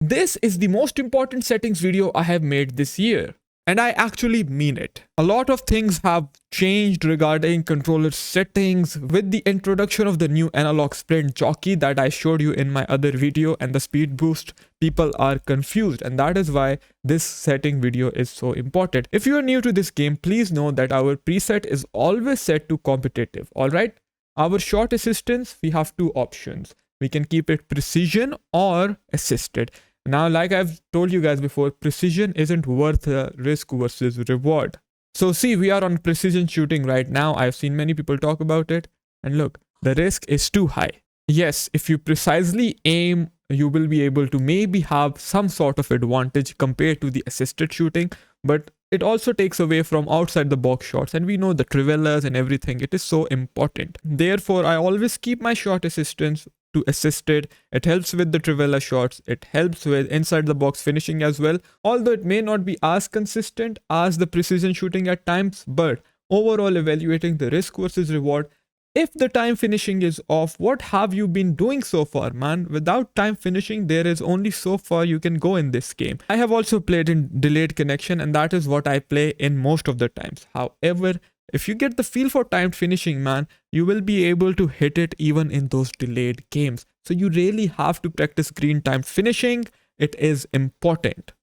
This is the most important settings video I have made this year. And I actually mean it. A lot of things have changed regarding controller settings with the introduction of the new analog sprint jockey that I showed you in my other video and the speed boost. People are confused, and that is why this setting video is so important. If you are new to this game, please know that our preset is always set to competitive. Alright? Our shot assistance, we have two options. We can keep it precision or assisted. Now, like I've told you guys before, precision isn't worth the risk versus reward. So see, we are on precision shooting right now. I've seen many people talk about it. And look, the risk is too high. Yes, if you precisely aim, you will be able to maybe have some sort of advantage compared to the assisted shooting. But it also takes away from outside the box shots. And we know the trivellas and everything. It is so important. Therefore, I always keep my shot assistance to assisted. It helps with the trivella shots. It helps with inside the box finishing as well. Although it may not be as consistent as the precision shooting at times, but overall evaluating the risk versus reward. If the time finishing is off, what have you been doing so far, man? Without time finishing, there is only so far you can go in this game. I have also played in delayed connection, and that is what I play in most of the times. However, if you get the feel for timed finishing, man, you will be able to hit it even in those delayed games. So you really have to practice green timed finishing. It is important.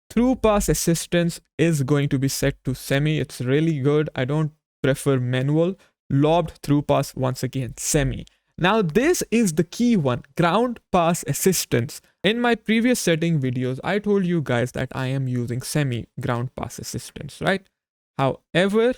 Through pass assistance is going to be set to semi. It's really good. I don't prefer manual. Lobbed through pass, once again, semi. Now this is the key one, ground pass assistance. In my previous setting videos, I told you guys that I am using semi ground pass assistance, right? However,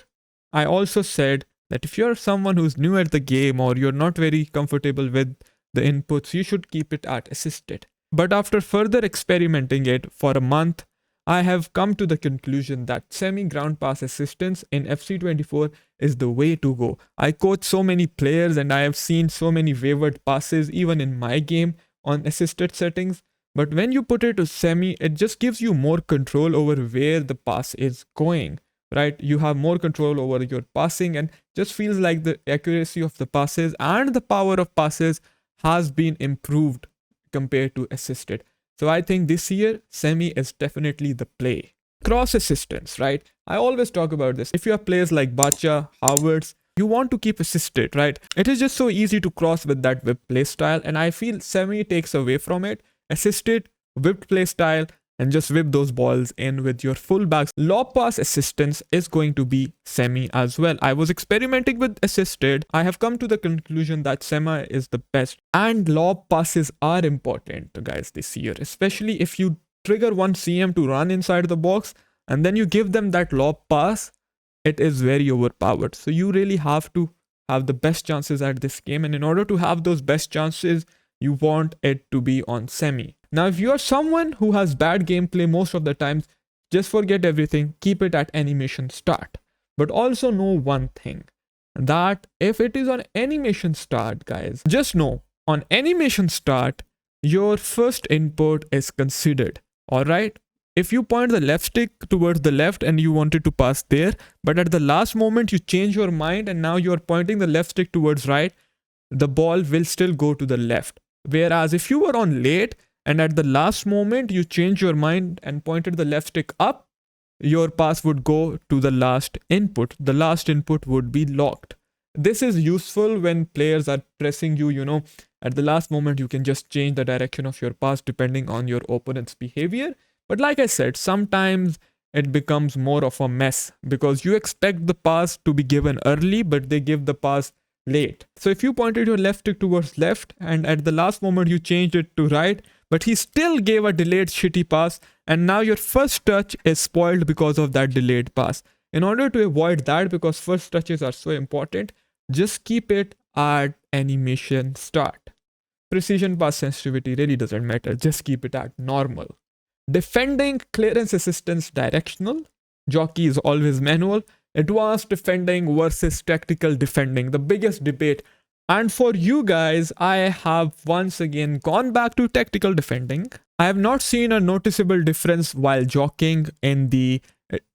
I also said that if you're someone who's new at the game or you're not very comfortable with the inputs, you should keep it at assisted. But after further experimenting it for a month, I have come to the conclusion that semi-ground pass assistance in FC24 is the way to go. I coach so many players and I have seen so many wavered passes even in my game on assisted settings. But when you put it to semi, it just gives you more control over where the pass is going. Right, you have more control over your passing, and just feels like the accuracy of the passes and the power of passes has been improved compared to assisted. So I think this year semi is definitely the play. Cross assistance, right? I always talk about this. If you have players like Bacha, Havertz, you want to keep assisted, right? It is just so easy to cross with that whip play style, and I feel semi takes away from it. Assisted, whipped play style, and just whip those balls in with your fullbacks. Lob pass assistance is going to be semi as well. I was experimenting with assisted. I have come to the conclusion that semi is the best. And lob passes are important, guys, this year. Especially if you trigger one CM to run inside the box and then you give them that lob pass, it is very overpowered. So you really have to have the best chances at this game. And in order to have those best chances, you want it to be on semi. Now, if you are someone who has bad gameplay most of the times, just forget everything, keep it at animation start. But also know one thing, that if it is on animation start, guys, just know on animation start, your first input is considered. Alright? If you point the left stick towards the left and you wanted to pass there, but at the last moment you change your mind and now you are pointing the left stick towards right, the ball will still go to the left. Whereas if you were on late and at the last moment you change your mind and pointed the left stick up, your pass would go to the last input. The last input would be locked. This is useful when players are pressing you, at the last moment you can just change the direction of your pass depending on your opponent's behavior. But like I said, sometimes it becomes more of a mess because you expect the pass to be given early, but they give the pass late. So if you pointed your left stick towards left and at the last moment you changed it to right, but he still gave a delayed shitty pass, and now your first touch is spoiled because of that delayed pass. In order to avoid that, because first touches are so important, just keep it at animation start. Precision pass sensitivity really doesn't matter, just keep it at normal. Defending, clearance assistance directional, jockey is always manual. Advanced defending versus tactical defending, the biggest debate. And for you guys, I have once again gone back to tactical defending. I have not seen a noticeable difference while jockeying in the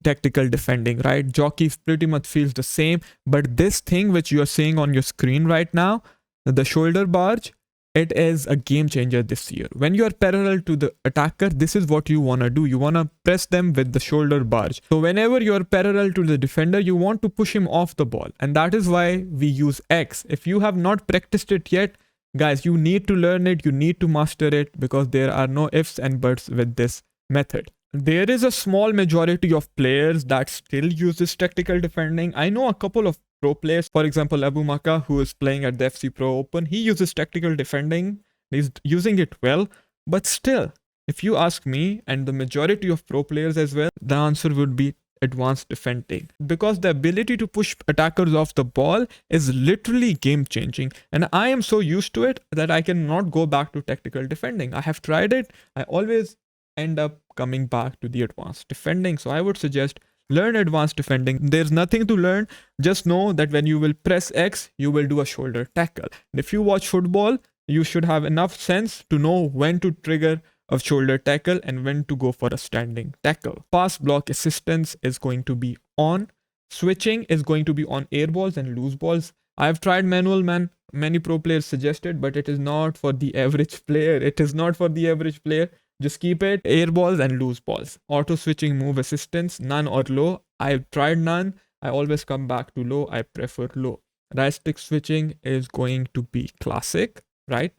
tactical defending, right? Jockey pretty much feels the same, but this thing which you are seeing on your screen right now, the shoulder barge, it is a game changer this year. When you are parallel to the attacker, this is what you want to do. You want to press them with the shoulder barge. So whenever you are parallel to the defender, you want to push him off the ball. And that is why we use X. If you have not practiced it yet, guys, you need to learn it. You need to master it, because there are no ifs and buts with this method. There is a small majority of players that still uses tactical defending. I know a couple of pro players, for example, Abu Maka, who is playing at the FC Pro Open. He uses tactical defending. He's using it well. But still, if you ask me, and the majority of pro players as well, the answer would be advanced defending, because the ability to push attackers off the ball is literally game changing. And I am so used to it that I cannot go back to tactical defending. I have tried it. I always end up coming back to the advanced defending. So I would suggest learn advanced defending. There's nothing to learn. Just know that when you will press X, you will do a shoulder tackle. And if you watch football, you should have enough sense to know when to trigger a shoulder tackle and when to go for a standing tackle. Pass block assistance is going to be on. Switching is going to be on air balls and loose balls. I've tried manual, many pro players suggested, but it is not for the average player. It is not for the average player. Just keep it air balls and loose balls. Auto switching move assistance, none or low. I've tried none. I always come back to low. I prefer low. Right stick switching is going to be classic, right?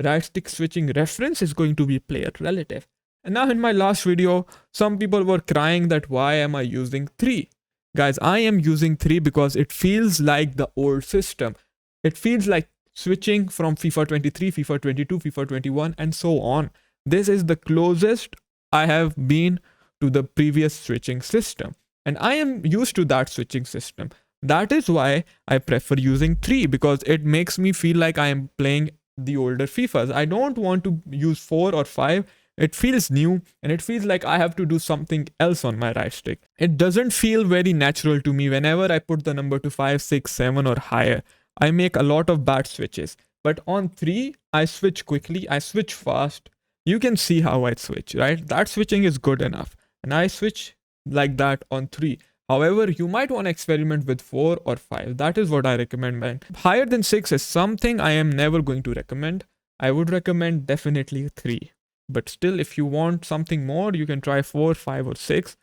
Right stick switching reference is going to be player relative. And now in my last video, some people were crying that why am I using 3? Guys, I am using 3 because it feels like the old system. It feels like switching from FIFA 23, FIFA 22, FIFA 21 and so on. This is the closest I have been to the previous switching system. And I am used to that switching system. That is why I prefer using 3, because it makes me feel like I am playing the older FIFAs. I don't want to use 4 or 5. It feels new and it feels like I have to do something else on my right stick. It doesn't feel very natural to me. Whenever I put the number to 5, 6, 7 or higher, I make a lot of bad switches. But on 3, I switch quickly. I switch fast. You can see how I switch, right? That switching is good enough. And I switch like that on 3. However, you might want to experiment with 4 or 5. That is what I recommend, man. Higher than 6 is something I am never going to recommend. I would recommend definitely 3. But still, if you want something more, you can try 4, 5 or 6.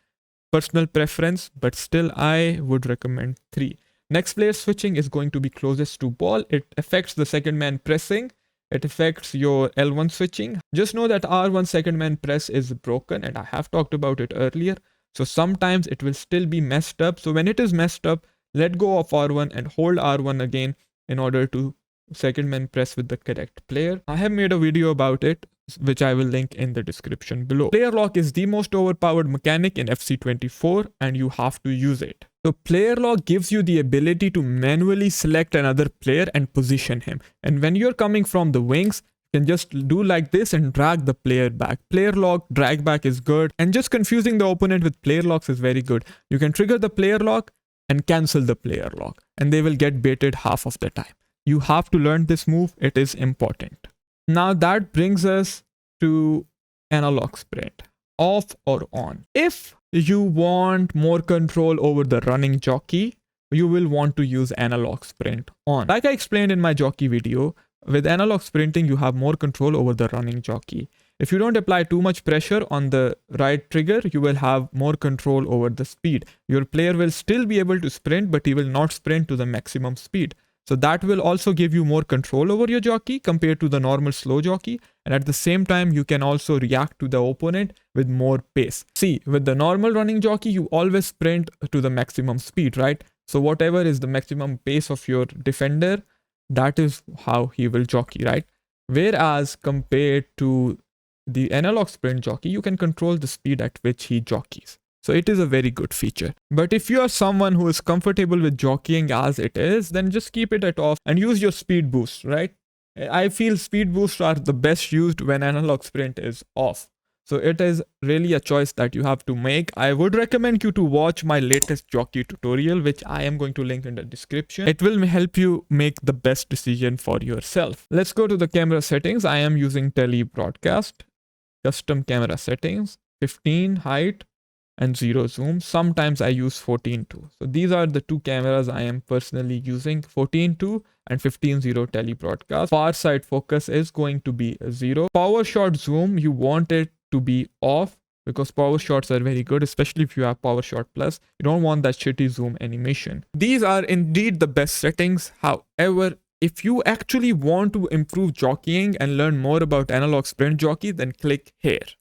Personal preference, but still I would recommend 3. Next player switching is going to be closest to ball. It affects the second man pressing. It affects your L1 switching. Just know that R1 second man press is broken, and I have talked about it earlier. So sometimes it will still be messed up. So when it is messed up, let go of R1 and hold R1 again in order to second man press with the correct player. I have made a video about it, which I will link in the description below. Player lock is the most overpowered mechanic in FC24 and you have to use it. So player lock gives you the ability to manually select another player and position him. And when you're coming from the wings, you can just do like this and drag the player back. Player lock, drag back is good. And just confusing the opponent with player locks is very good. You can trigger the player lock and cancel the player lock, and they will get baited half of the time. You have to learn this move. It is important. Now that brings us to analog sprint, off or on. If you want more control over the running jockey, you will want to use analog sprint on. Like I explained in my jockey video, with analog sprinting, you have more control over the running jockey. If you don't apply too much pressure on the right trigger, you will have more control over the speed. Your player will still be able to sprint, but he will not sprint to the maximum speed. So that will also give you more control over your jockey compared to the normal slow jockey. And at the same time, you can also react to the opponent with more pace. See, with the normal running jockey, you always sprint to the maximum speed, right? So whatever is the maximum pace of your defender, that is how he will jockey, right? Whereas compared to the analog sprint jockey, you can control the speed at which he jockeys. So it is a very good feature. But if you are someone who is comfortable with jockeying as it is, then just keep it at off and use your speed boost, right? I feel speed boosts are the best used when analog sprint is off. So it is really a choice that you have to make. I would recommend you to watch my latest jockey tutorial, which I am going to link in the description. It will help you make the best decision for yourself. Let's go to the camera settings. I am using Tele Broadcast, custom camera settings, 15 height, and 0 zoom. Sometimes I use 14:2. So these are the two cameras I am personally using, 14:2 and 15:0 telebroadcast. Far side focus is going to be 0. Power shot zoom, you want it to be off because power shots are very good, especially if you have power shot plus. You don't want that shitty zoom animation. These are indeed the best settings. However, if you actually want to improve jockeying and learn more about analog sprint jockey, then click here.